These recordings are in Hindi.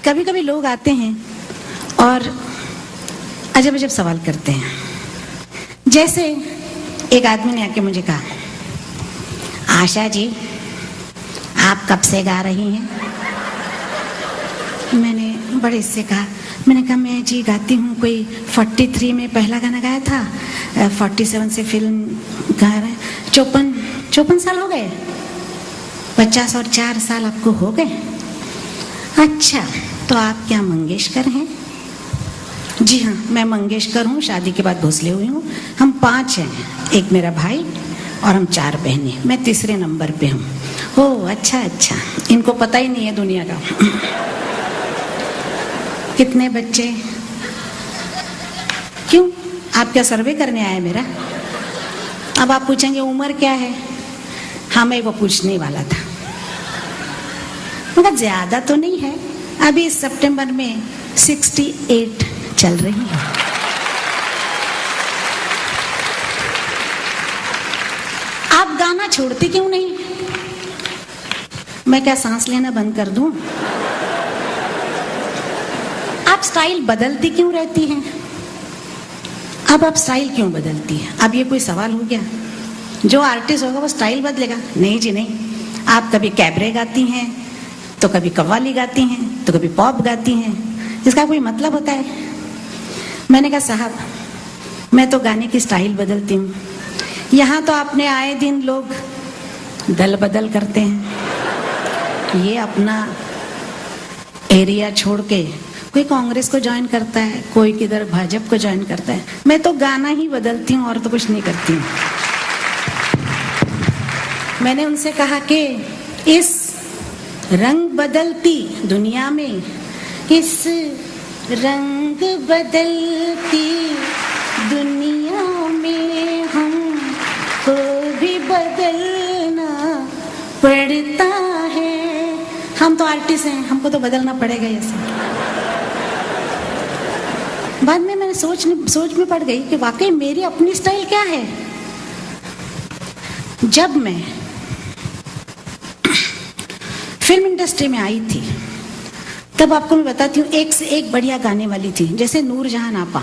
कभी कभी लोग आते हैं और अजब अजब सवाल करते हैं। जैसे एक आदमी ने आके मुझे कहा, आशा जी आप कब से गा रही हैं? मैंने बड़े से कहा, मैंने कहा मैं जी गाती हूँ, कोई 43 में पहला गाना गाया था, 47 से फिल्म गा रहे, 54 साल हो गए, 50 और 4 साल आपको हो गए। अच्छा तो आप क्या मंगेशकर हैं? जी हाँ मैं मंगेशकर हूँ, शादी के बाद भोसले हुई हूँ। हम 5 हैं, एक मेरा भाई और हम 4 बहनें, मैं तीसरे नंबर पे हूँ। ओह अच्छा अच्छा, इनको पता ही नहीं है दुनिया का। कितने बच्चे? क्यों, आप क्या सर्वे करने आए मेरा? अब आप पूछेंगे उम्र क्या है, हाँ मैं वो पूछने वाला था। मगर ज्यादा तो नहीं है, अभी इस सितंबर में 68 चल रही है। आप गाना छोड़ते क्यों नहीं? मैं क्या सांस लेना बंद कर दूं? आप स्टाइल बदलती क्यों रहती हैं? अब आप स्टाइल क्यों बदलती हैं? अब ये कोई सवाल हो गया? जो आर्टिस्ट होगा वो स्टाइल बदलेगा? नहीं जी नहीं। आप कभी कैबरे गाती हैं, तो कभी कव्वाली गाती हैं, तो कभी पॉप गाती हैं, इसका कोई मतलब होता है? मैंने कहा साहब मैं तो गाने की स्टाइल बदलती हूँ, यहाँ तो आपने आए दिन लोग दल बदल करते हैं। ये अपना एरिया छोड़ के कोई कांग्रेस को ज्वाइन करता है, कोई किधर भाजपा को ज्वाइन करता है। मैं तो गाना ही बदलती हूँ और तो कुछ नहीं करती हूँ। मैंने उनसे कहा कि इस रंग बदलती दुनिया में, इस रंग बदलती दुनिया में हमको भी बदलना पड़ता है। हम तो आर्टिस्ट हैं, हमको तो बदलना पड़ेगा। ये सब बाद में मैंने सोच में पड़ गई कि वाकई मेरी अपनी स्टाइल क्या है। जब मैं फिल्म इंडस्ट्री में आई थी तब आपको मैं बताती हूँ, एक से एक बढ़िया गाने वाली थी। जैसे नूरजहान आपा,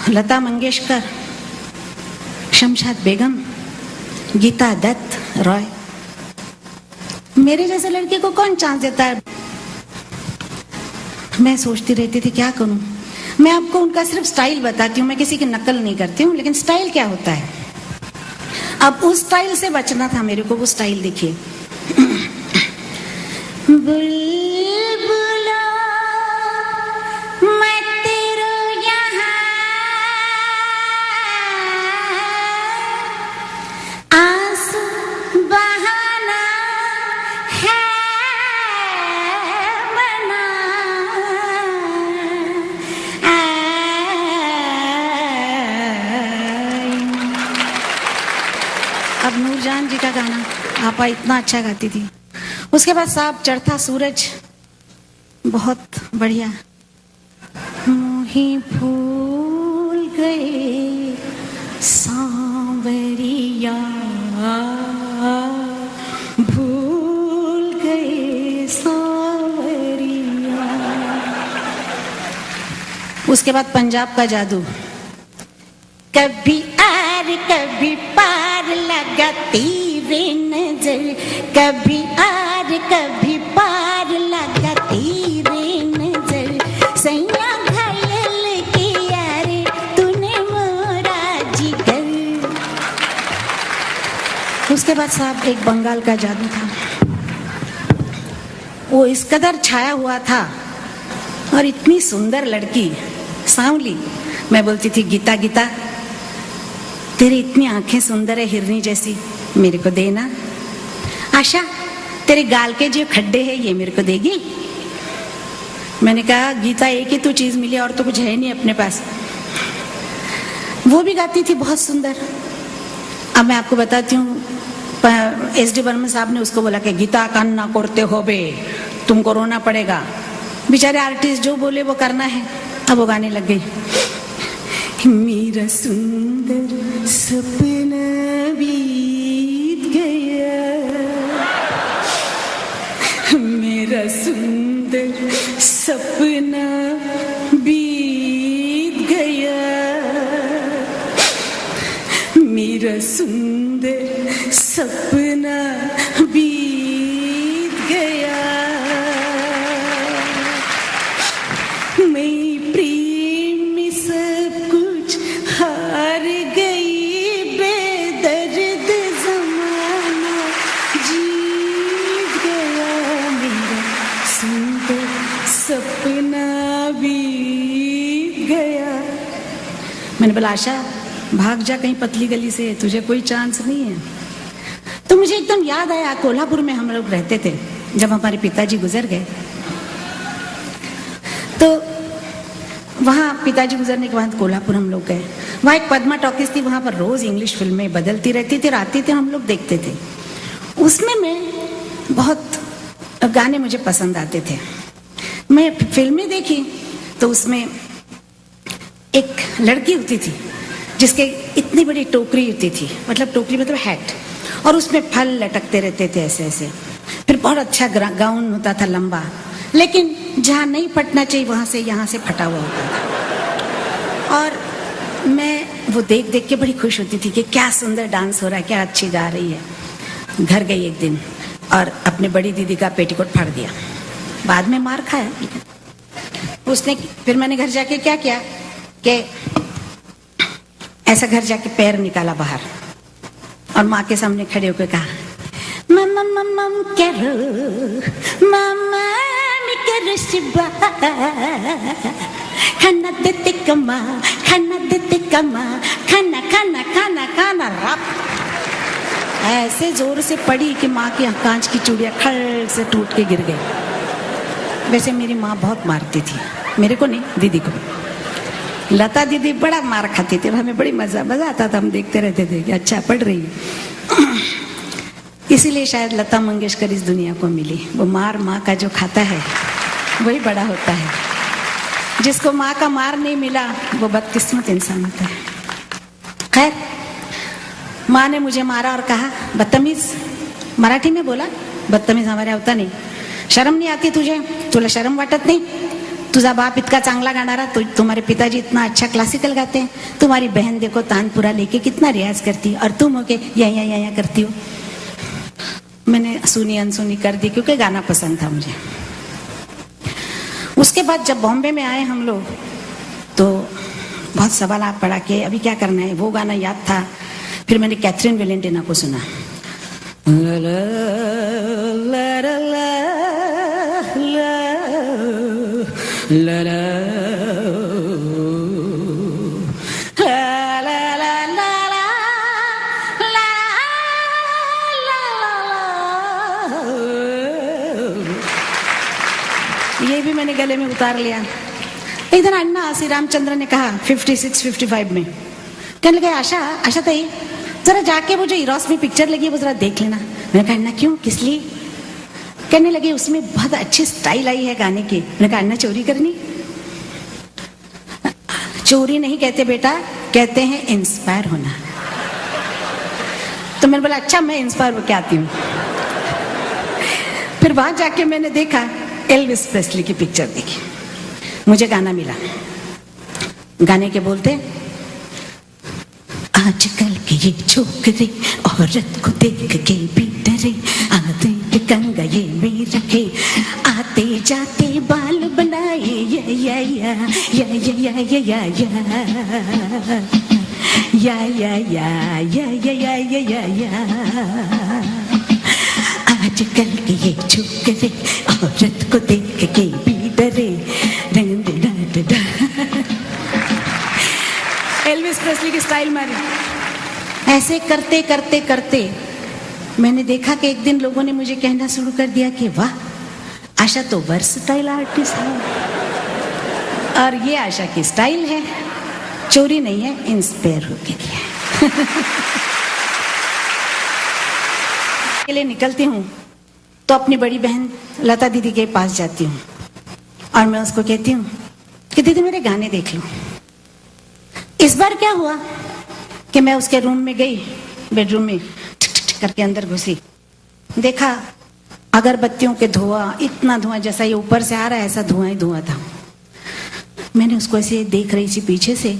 लता मंगेशकर, शमशाद बेगम, गीता दत्त, रॉय। मेरे जैसे लड़के को कौन चांस देता है? मैं सोचती रहती थी क्या करूं। मैं आपको उनका सिर्फ स्टाइल बताती हूँ, मैं किसी की नकल नहीं करती हूँ, लेकिन स्टाइल क्या होता है। अब उस स्टाइल से बचना था मेरे को। वो स्टाइल देखिए, बुलबुला मैं तेरे यहाँ आंसू बहाना है मना। अब नूरजहान जी का गाना आपा इतना अच्छा गाती थी। उसके बाद साहब चढ़ता सूरज, बहुत बढ़िया। मोही भूल गए सांवरिया, भूल गए सांवरिया। उसके बाद पंजाब का जादू, कभी आर कभी पार लगाती वे नजर, कभी आर कभी पार लगाती रे नजर। सैया घायल किया रे तूने मोरा जिगर। उसके बाद साहब एक बंगाल का जादू था, वो इस कदर छाया हुआ था और इतनी सुंदर लड़की सांवली। मैं बोलती थी गीता गीता तेरी इतनी आंखें सुंदर है हिरनी जैसी, मेरे को देना। आशा तेरे गाल के जो खड्डे हैं ये मेरे को देगी? मैंने कहा गीता एक ही तो चीज मिली और तो कुछ है नहीं अपने पास। वो भी गाती थी बहुत सुंदर। अब मैं आपको बताती हूँ, SD बर्मन साहब ने उसको बोला कि गीता कान्ना करते हो बे, तुमको रोना पड़ेगा। बेचारे आर्टिस्ट जो बोले वो करना है। अब वो गाने लग गई, मेरा सुंदर सपना बीत गया, मेरा सुंदर सपना बीत गया, मेरा सुंदर सपना बीत गया। मैं प्रेम में सब कुछ हार गई, बेदर्द ज़माना जीत गया, मेरा सुंदर सपना बीत गया। मैंने बोला आशा भाग जा कहीं पतली गली से, तुझे कोई चांस नहीं है। तो मुझे एकदम याद आया, कोल्हापुर में हम लोग रहते थे जब हमारे पिताजी गुजर गए। तो वहाँ पिताजी गुजरने के बाद कोल्हापुर हम लोग गए। वहाँ एक पद्मा टॉकीज थी, वहाँ पर रोज इंग्लिश फिल्में बदलती रहती थी, आती थी, हम लोग देखते थे। उसमें मैं बहुत गाने मुझे पसंद आते थे। मैं फिल्में देखी तो उसमें एक लड़की होती थी जिसके इतनी बड़ी टोकरी होती थी, मतलब टोकरी मतलब हैट, और उसमें फल लटकते रहते थे ऐसे ऐसे। फिर बहुत अच्छा गाउन होता था लंबा, लेकिन जहाँ नहीं फटना चाहिए वहां से यहाँ से फटा हुआ होता था। और मैं वो देख देख के बड़ी खुश होती थी कि क्या सुंदर डांस हो रहा है, क्या अच्छी गा रही है। घर गई एक दिन और अपने बड़ी दीदी का पेटीकोट फाड़ दिया। बाद में मार खाया उसने। फिर मैंने घर जाके क्या किया कि ऐसा घर जाके पैर निकाला बाहर और माँ के सामने खड़े होकर कहा, मम्मा मम्मा करो, मम्मा करो शिबा, खाना देते कमा, खाना देते कमा, खाना खाना खाना खाना रप। ऐसे जोर से पड़ी कि माँ की कांच की चूड़ियाँ खड़ से टूट के गिर गई। वैसे मेरी माँ बहुत मारती थी, मेरे को नहीं, दीदी को। लता दीदी बड़ा मार खाती थी, हमें बड़ी मजा आता था, हम देखते रहते थे कि अच्छा पढ़ रही है। इसीलिए शायद लता मंगेशकर इस दुनिया को मिली। वो मार माँ का जो खाता है वही बड़ा होता है। जिसको माँ का मार नहीं मिला वो बदकिस्मत इंसान होता है। खैर, माँ ने मुझे मारा और कहा बदतमीज, मराठी में बोला, बदतमीज हमारे होता नहीं, शर्म नहीं आती तुझे, तुला शर्म वाटत नहीं, तुझा बाप इतना चांगला गाणारा, तुम्हारे पिताजी इतना अच्छा क्लासिकल गाते हैं, तुम्हारी बहन देखो तानपुरा लेके कितना रियाज करती है और तुम होके या करती हो। मैंने सुनी अनसुनी कर दी क्योंकि गाना पसंद था मुझे। उसके बाद जब बॉम्बे में आए हम लोग तो बहुत सवाल आप पढ़ा के अभी क्या करना है, वो गाना याद था। फिर मैंने कैथरीन वेलेंटिना को सुना, ला ला ला ला ला ला ला ये भी मैंने गले में उतार लिया। एक दिन अन्ना आसी रामचंद्र ने कहा 56-55 में, कहने लगे आशा ताई जरा जाके वो जो इरोस में पिक्चर लगी है वो जरा देख लेना। मैंने कहा अन्ना क्यों, किस लिए? कहने लगे उसमें बहुत अच्छी स्टाइल आई है गाने की। मैंने कहा अन्ना चोरी करनी? चोरी नहीं कहते बेटा, कहते हैं इंस्पायर होना। तो मैंने बोला अच्छा मैं इंस्पायर होके आती हूँ। फिर वहां जाके मैंने देखा एल्विस प्रेस्ली की पिक्चर देखी, मुझे गाना मिला। गाने के बोलते, आजकल के ये छोकरे औरत को देख के भी डरे, आते के कंगा ये में रखे, आते जाते बाल बनाए, या या या या या या या या या या या। आजकल के ये छोकरे औरत को देख के भी डरे। एल्विस प्रेस्ली की स्टाइल मारी। ऐसे करते करते करते मैंने देखा कि एक दिन लोगों ने मुझे कहना शुरू कर दिया कि वाह आशा तो वर्सटाइल आर्टिस्ट है। और ये आशा की स्टाइल है, चोरी नहीं है, इंस्पायर होके किया। के लिए निकलती हूँ तो अपनी बड़ी बहन लता दीदी के पास जाती हूँ और मैं उसको कहती हूँ कि दीदी मेरे गाने देख लो। इस बार क्या हुआ कि मैं उसके रूम में गई, बेडरूम में ठिक ठिक ठिक करके अंदर घुसी, देखा अगरबत्तियों के धुआं, इतना धुआं जैसा ये ऊपर से आ रहा है, ऐसा धुआं ही धुआं था। मैंने उसको ऐसे देख रही थी पीछे से,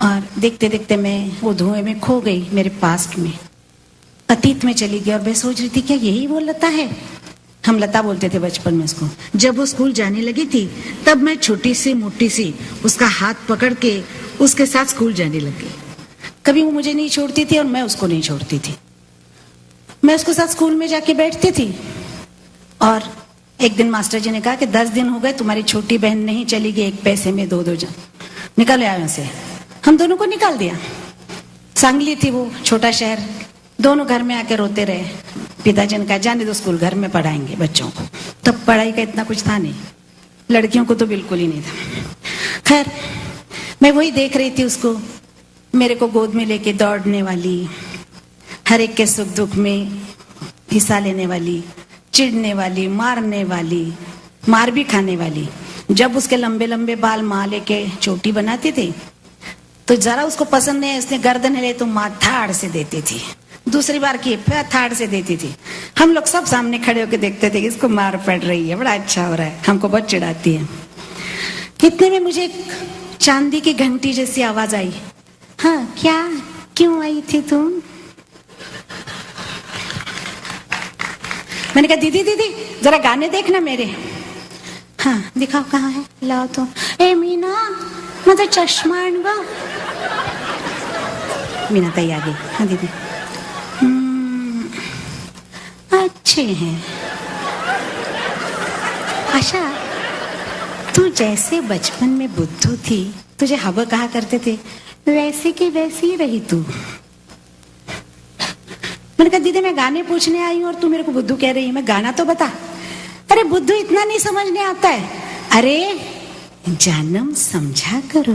और देखते देखते मैं वो धुएं में खो गई, मेरे पास्ट में, अतीत में चली गई। और मैं सोच रही थी क्या यही वो लता है? हम लता बोलते थे बचपन में उसको। जब वो स्कूल जाने लगी थी तब मैं छोटी सी मोटी सी उसका हाथ पकड़ के उसके साथ स्कूल जाने लगी। कभी वो मुझे नहीं छोड़ती थी और मैं उसको नहीं छोड़ती थी। मैं उसके साथ स्कूल में जाके बैठती थी, और एक दिन मास्टर जी ने कहा कि 10 दिन हो गए तुम्हारी छोटी बहन नहीं चली गई, एक पैसे में 2-2 जन निकल आए से। हम दोनों को निकाल दिया। सांगली थी वो, छोटा शहर। दोनों घर में आके रोते रहे। पिताजी ने कहा जाने दो, स्कूल घर में पढ़ाएंगे बच्चों को। तब पढ़ाई का इतना कुछ था नहीं, लड़कियों को तो बिल्कुल ही नहीं था। खैर, मैं वही देख रही थी उसको, मेरे को गोद में लेके दौड़ने वाली, हर एक के सुख दुख में हिस्सा लेने वाली, चिढ़ने वाली, मारने वाली, मार भी खाने वाली। जब उसके लंबे लंबे बाल माँ लेके चोटी बनाती थी तो जरा उसको पसंद नहीं, उसने गर्दन हिले तो माँ थाड़ से देती थी। दूसरी बार की फिर थाड़ से देती थी। हम लोग सब सामने खड़े होकर देखते थे कि इसको मार पड़ रही है, बड़ा अच्छा हो रहा है, हमको बहुत चिढ़ाती है। इतने में मुझे एक चांदी की घंटी जैसी आवाज आई। हाँ, क्या, क्यों आई थी तुम? मैंने कहा दीदी दीदी जरा गाने देखना मेरे। हाँ दिखाओ, कहाँ है, लाओ तो। ए मीना, माझा चष्मा आण गं। मीना ताई आ गई। हाँ दीदी, अच्छे हैं। आशा, तू जैसे बचपन में बुद्धू थी, तुझे हवा कहा करते थे, वैसे की वैसी ही रही तू। मैंने कहा दीदी मैं गाने पूछने आई हूँ और तू मेरे को बुद्धू कह रही है, मैं गाना तो बता। अरे बुद्धू इतना नहीं समझने आता है। अरे जन्म समझा करो।